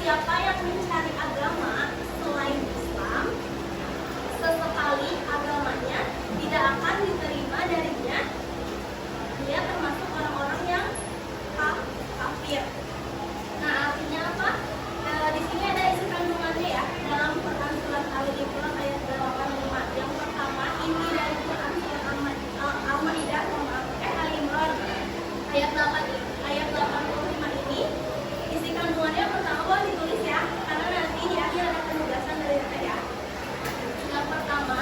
siapa yang mencari agama selain Islam, sesekali agamanya tidak akan diterima darinya. Dia termasuk orang-orang yang kafir. Nah, artinya apa? Di sini ada isi kandungannya ya, dalam Quran surat Al-Imran ayat 85. Yang pertama, inti dari Quran surat Al-Maidah Al-Imran ayat 85 ini, isi kandungannya pertama boleh ditulis ya, karena nanti di akhir ada penugasan dari saya. Yang pertama,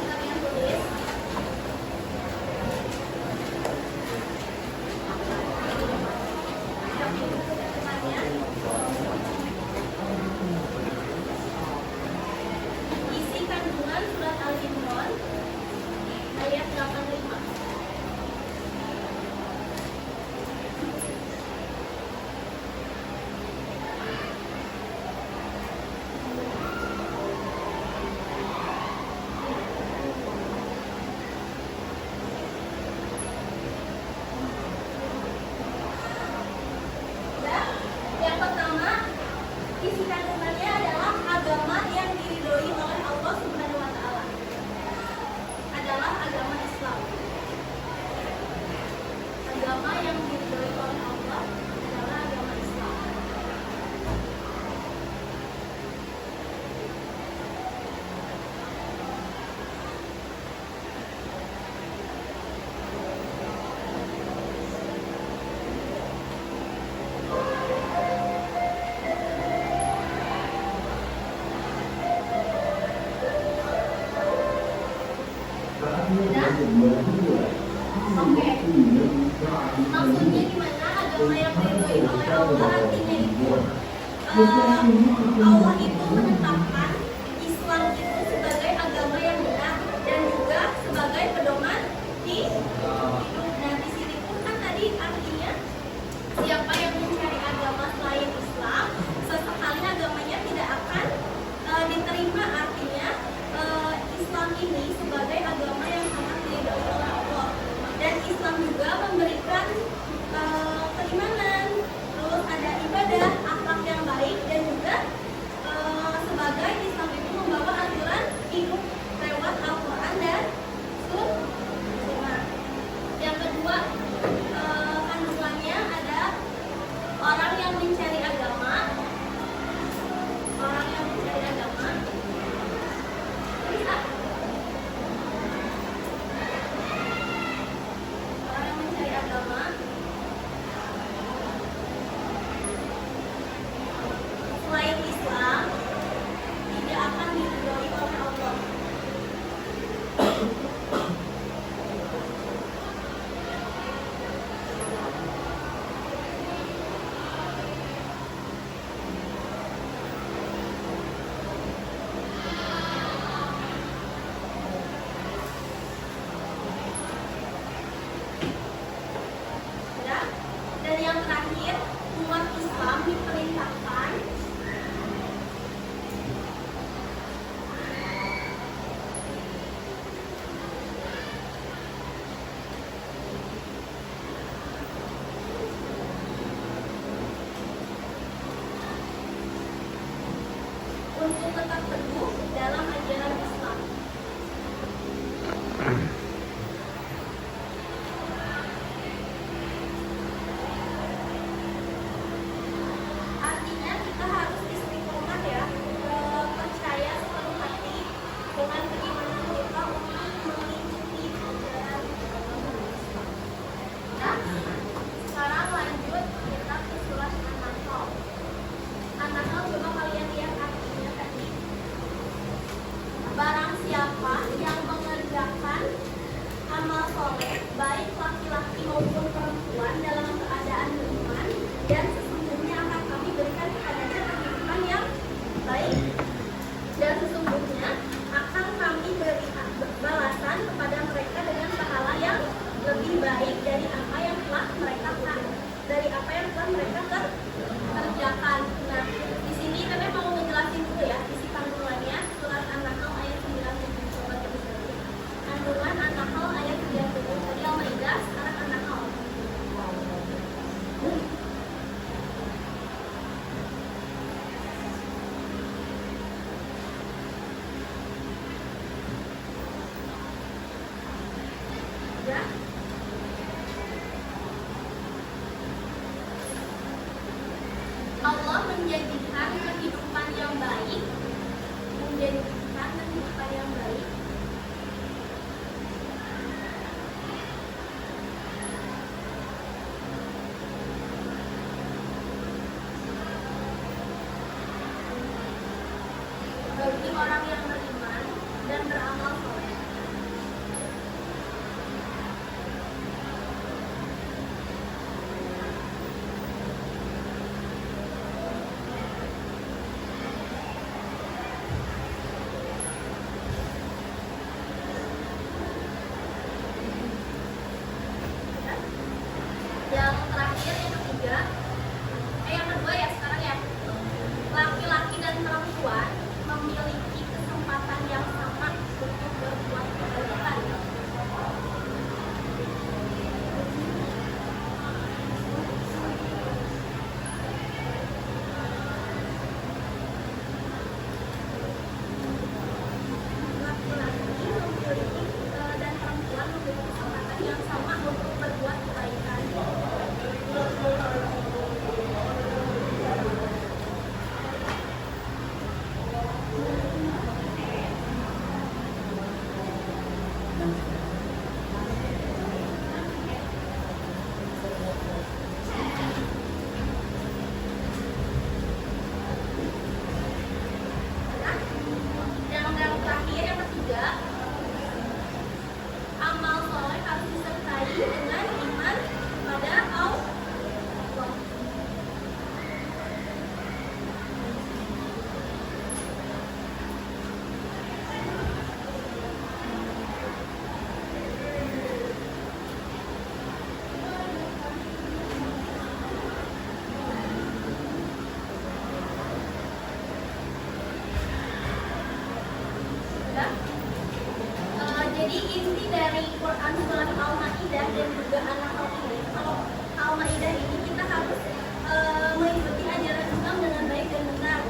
kalian tulis isi kandungan surat Al-Imran ayat 85. Yang pertama, isi kandungannya adalah agama yang diridhoi oleh Allah Subhanahu wa taala. Adalah agama Islam. Agama yang diridhoi oleh Allah adalah agama Islam. Oke. Maksudnya gimana agama yang diridhoi oleh Allah? Artinya itu Allah itu menetapkan Islam itu sebagai agama yang benar dan juga sebagai pedoman hidup. Nah, di sini pun kan tadi artinya siapa yang mencari agama selain Islam, sesekali agamanya tidak akan diterima. Artinya Islam ini sebagai agama yang sangat diridhoi oleh Allah, dan Islam juga memberikan keimanan, terus ada ibadah, akhlak yang baik, dan juga sebagai Islam itu membawa aturan hidup lewat Al-Quran dan Sunnah. Yang kedua, kandungannya ada orang yang mencari agama. Orang yang mencari agama bisa. Orang yang mencari agama selain Islam tidak akan diridhoi oleh Allah. Ya. Dan yang terakhir, umat Islam diperintahkan untuk tetap teguh dalam ajaran Islam. Artinya kita harus istiqomah ya, percaya sepenuh hati dengan keimanan kita untuk mengikuti ajaran agama Islam. Nah, sekarang lanjut kita ke surat An-Nahl. An-Nahl coba kalian lihat artinya tadi. Barang siapa yang mengerjakan amal soleh, baik laki-laki maupun perempuan, dalam keadaan beriman, dan sesungguhnya akan kami berikan kepadanya kehidupan yang baik, dan sesungguhnya akan kami beri balasan kepada mereka dengan pahala yang lebih baik dari apa yang telah mereka kerjakan. Nah, di sini kami mau ngejelasin dulu ya isi kandungannya surat An-Nahl ayat 97. Coba tulis dulu. Kandungan An-Nahl ayat 97. Tadi Al-Maidah, sekarang An-Nahl. menjadikan kehidupan yang baik, menjadikan kehidupan yang baik. Bagi orang yang beriman dan beramal soleh. Yang terakhir, yang ketiga, yang kedua ya sekarang ya, laki-laki dan perempuan memiliki kesempatan yang sama untuk berbuat kebaikan. Laki-laki memiliki dan perempuan memiliki kesempatan yang sama untuk berbuat kebaikan. Yang terakhir, yang ketiga, amal soleh harus disertai dengan iman pada Allah. Jadi inti dari Quran surat Al-Maidah dan juga An-Nahl ini, kalau Al-Maidah ini kita harus mengikuti ajaran Islam dengan baik dan benar.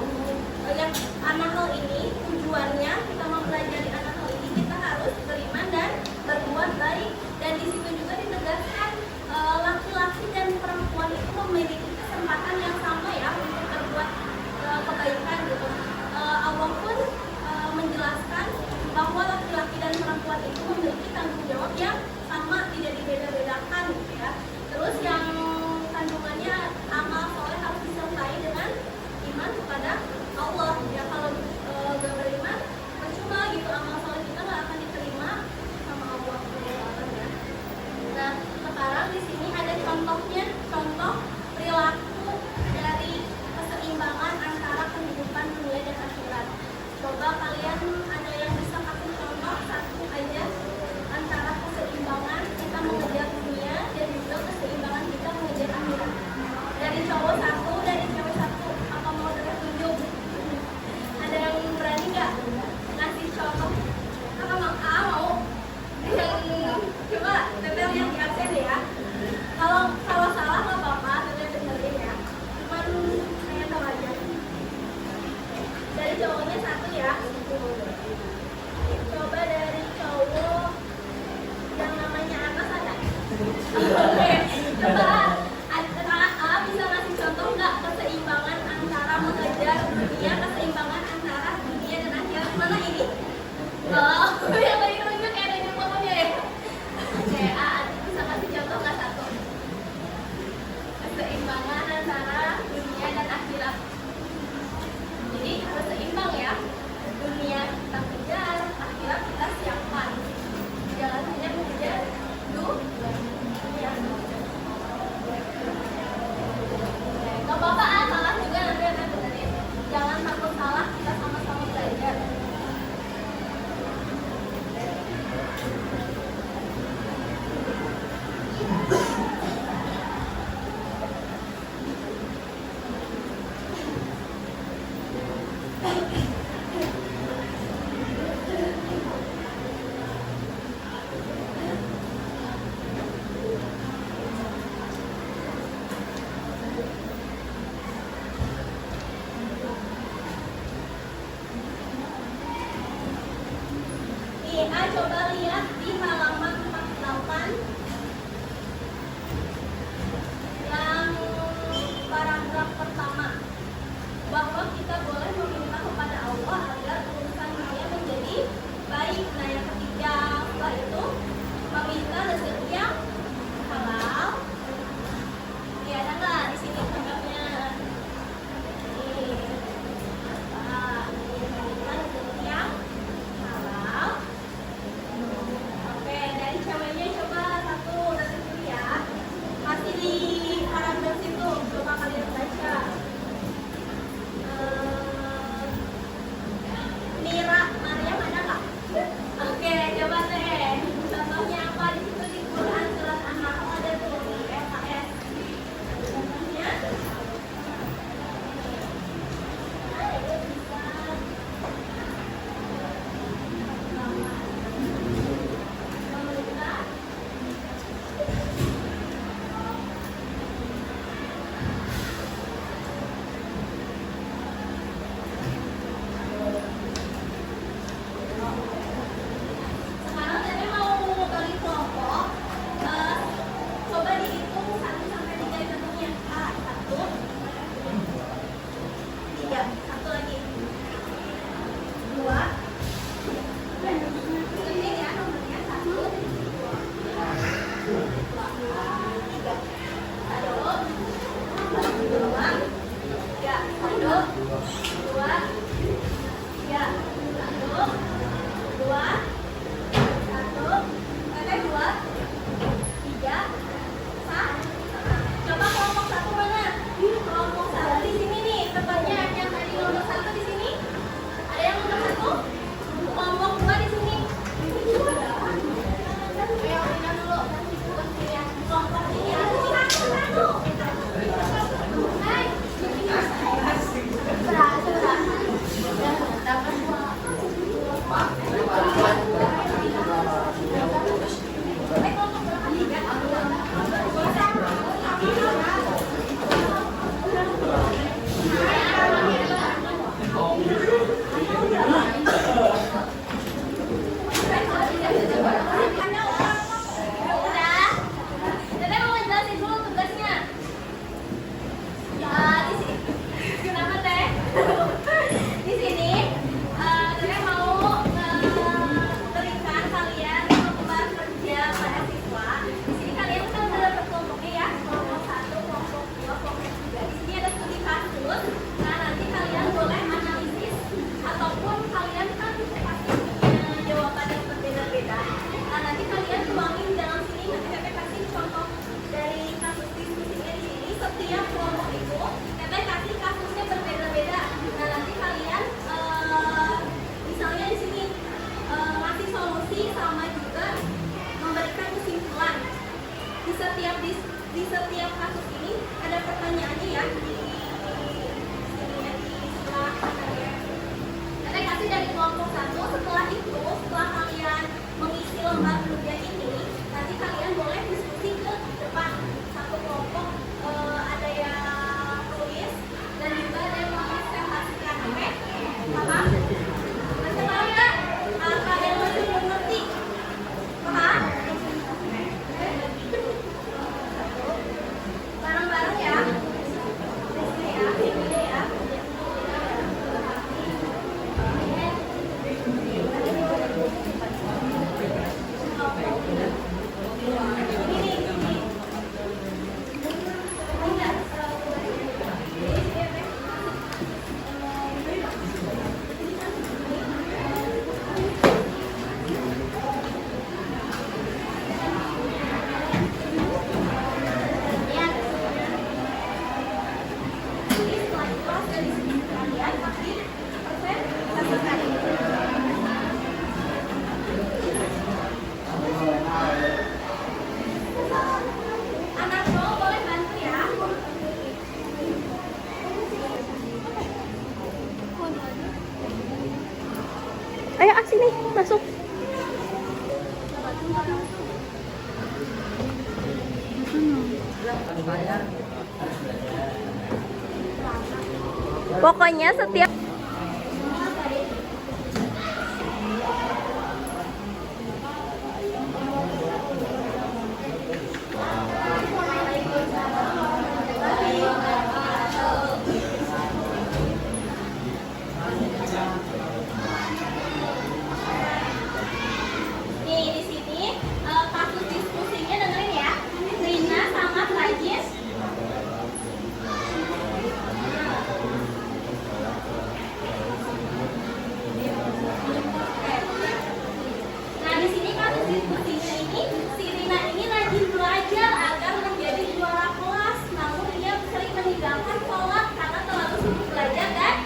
Yang An-Nahl ini tujuannya kita mempelajari An-Nahl ini kita harus beriman dan berbuat baik, dan di situ juga ditegaskan laki-laki dan perempuan itu memiliki kesempatan yang sama ya untuk berbuat kebaikan gitu. Allah pun menjelaskan bahwa laki-laki dan perempuan itu memiliki tanggung jawab yang sama, tidak dibeda-bedakan gitu ya. Terus yang kandungannya amal soleh harus disertai dengan iman kepada Allah ya. Kalau gak beriman percuma gitu, amal soleh kita gak akan diterima sama Allah ya. Nah sekarang di sini ada contohnya, contoh perilaku dari keseimbangan antara kehidupan dunia dan akhirat. Coba kalian ada yang bisa kasih contoh satu aja antara keseimbangan kita mengejar dunia dan juga keseimbangan kita mengejar akhirat. Dari cowok satu, dari cewek satu, apa mau tunjuk? Ada yang berani nggak ngasih contoh? Mau? Coba Teteh yang di absen ya. Kalau salah nggak apa-apa, Teteh benerin ya. Cuman pengen tahu aja. Dari cowoknya satu ya. Coba dari cowok yang namanya Anas ada? Oke, coba bisa ngasih contoh nggak keseimbangan antara mengejar dunia, keseimbangan antara dunia dan akhirat? Mana ini? Oh, yang tadi nunjuk kayak nunjuk fotonya ya. Oke, bisa ngasih contoh nggak satu? Keseimbangan antara dunia dan akhirat. Jadi harus seimbang ya. Dunia kita kejar, akhirat kita siapkan. Jangan hanya mengejar dunia. Gak apa-apa, salah juga nanti ada benerin. Jangan takut salah, kita sama-sama belajar. masuk. Pokoknya setiap nih di sini kasus diskusinya dengerin ya. Rina sangat rajin. Nah di sini kasus diskusinya ini si Rina ini rajin belajar agar menjadi juara kelas. Namun ia sering meninggalkan sholat karena terlalu sibuk belajar dan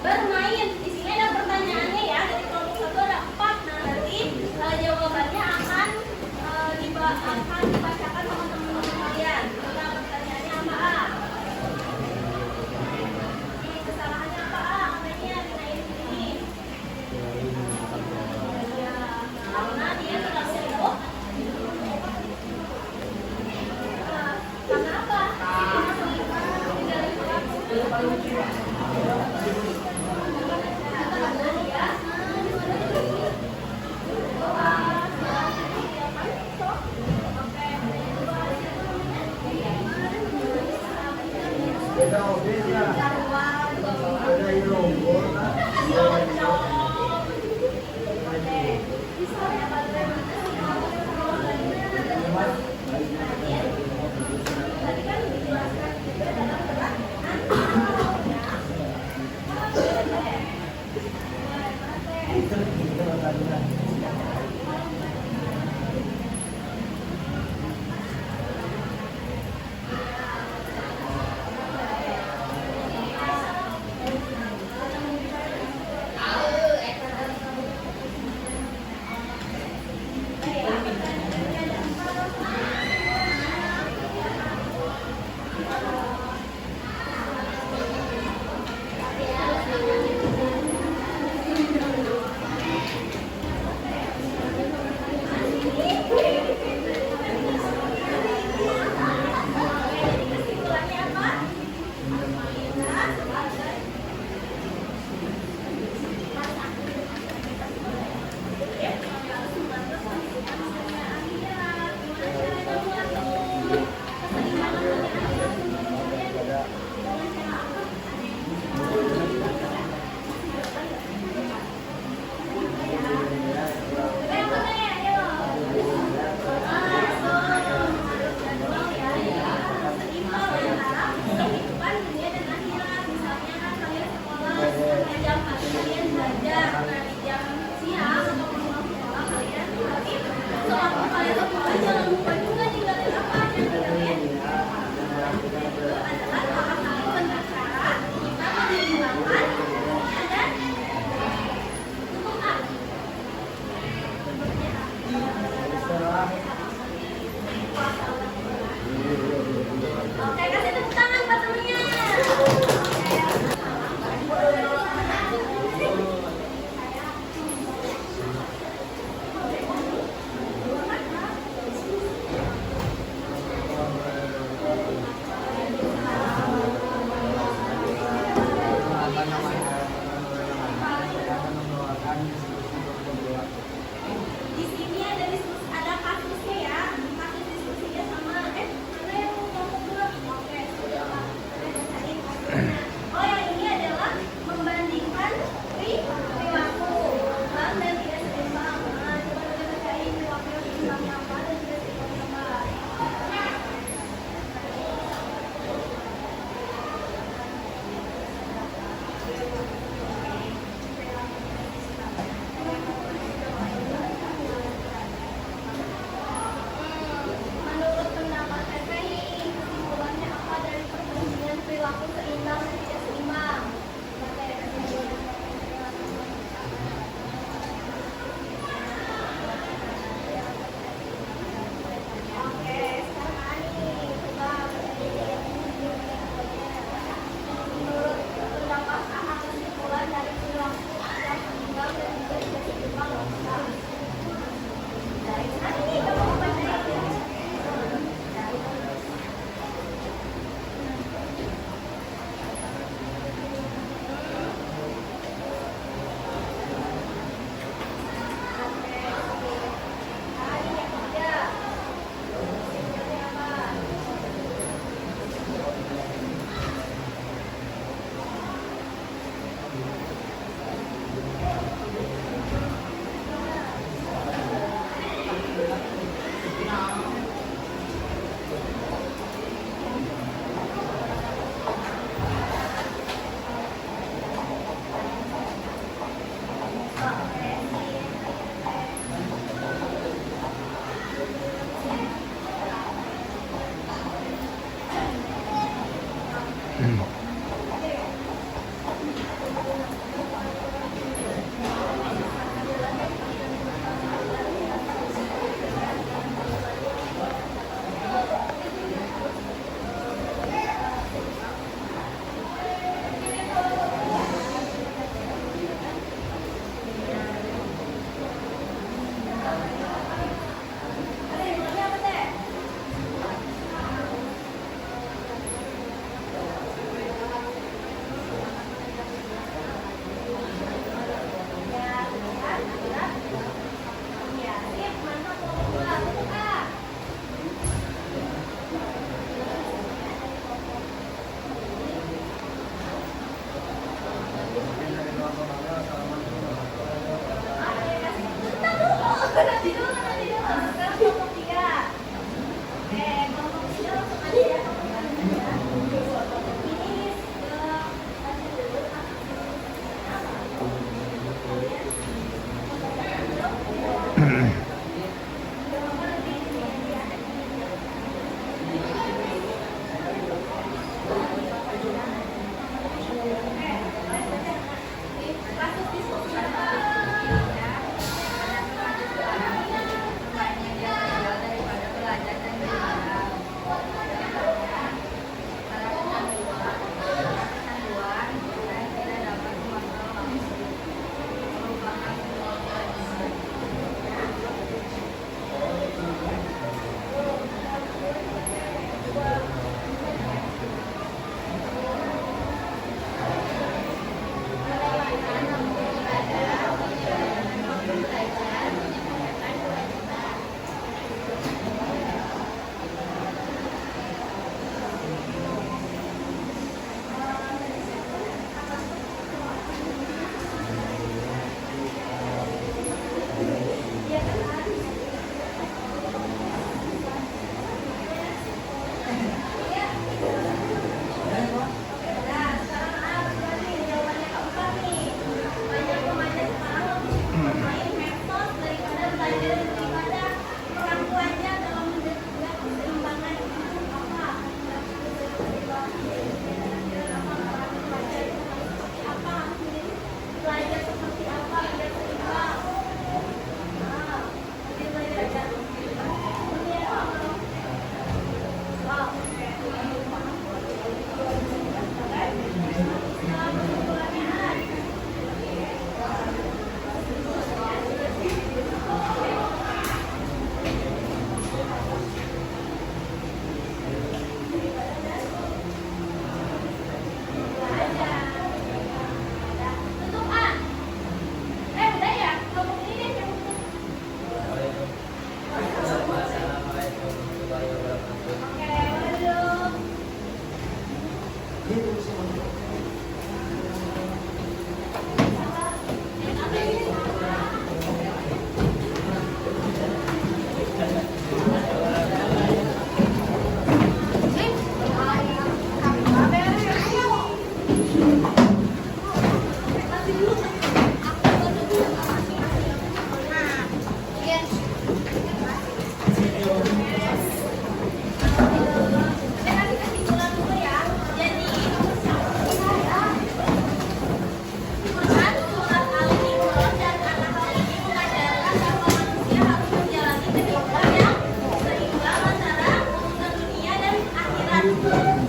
bermain. Di sini ada pertanyaannya ya, dari kelompok 1 ada 4. Nah nanti jawabannya akan dibacakan sama teman-teman kalian. Nah pertanyaannya apa A? Ini kesalahannya apa A? Katanya Rina ini. Ya, karena dia terlalu sibuk. Karena apa? Tinggalin sholat.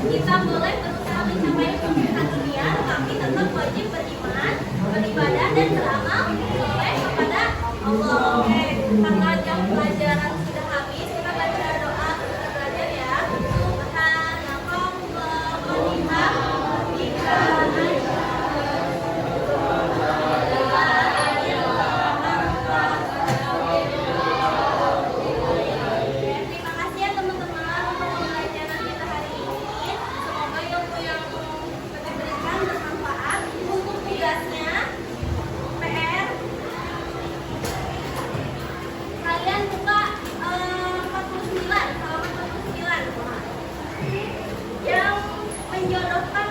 Kita boleh berusaha mencapai kemuliaan dunia, tetapi tetap wajib beriman, beribadah dan beramal soleh kepada Allah. Oke, karena jam pelajaran sudah habis, kita baca doa untuk belajar ya. Subhanallah wa bihamdihi. Terima kasih ya teman-teman untuk pembelajaran kita hari ini. Semoga ilmu yang diberikan bermanfaat. Untuk tugasnya PR kalian buka 49 halaman 49 yang menjodohkan